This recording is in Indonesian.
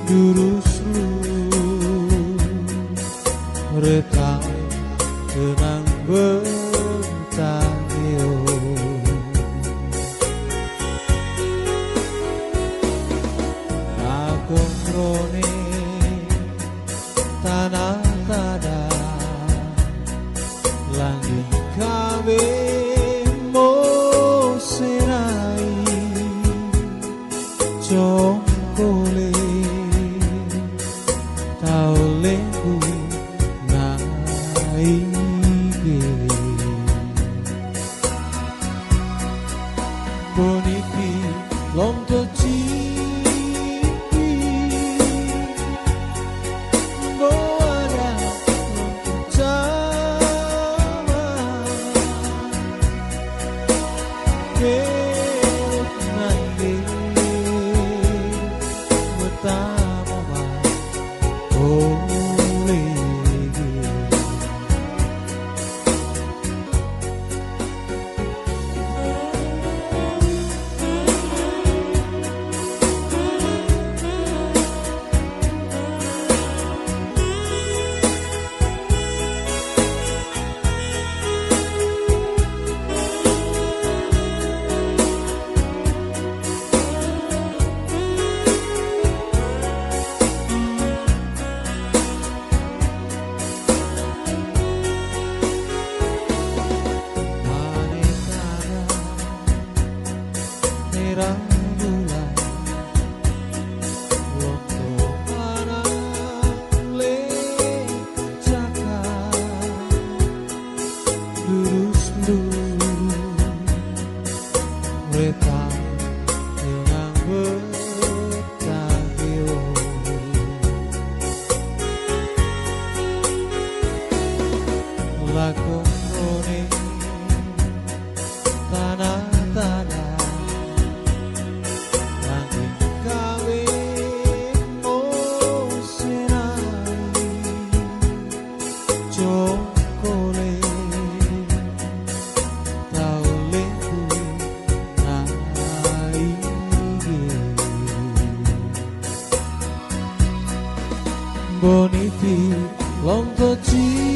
Jurus lu retang tenang bertangyo Agong rone tanah tada langit kawe mo serai Jongkole tau lengku naike boniki lomto cipi boada lomto jawa kerut nange metama oleh terang bulan waktu mana lecaka lurus retang yang bertahyo lakon rone tanah-tanah Jongkole tau lengku naike boniti lomto cipi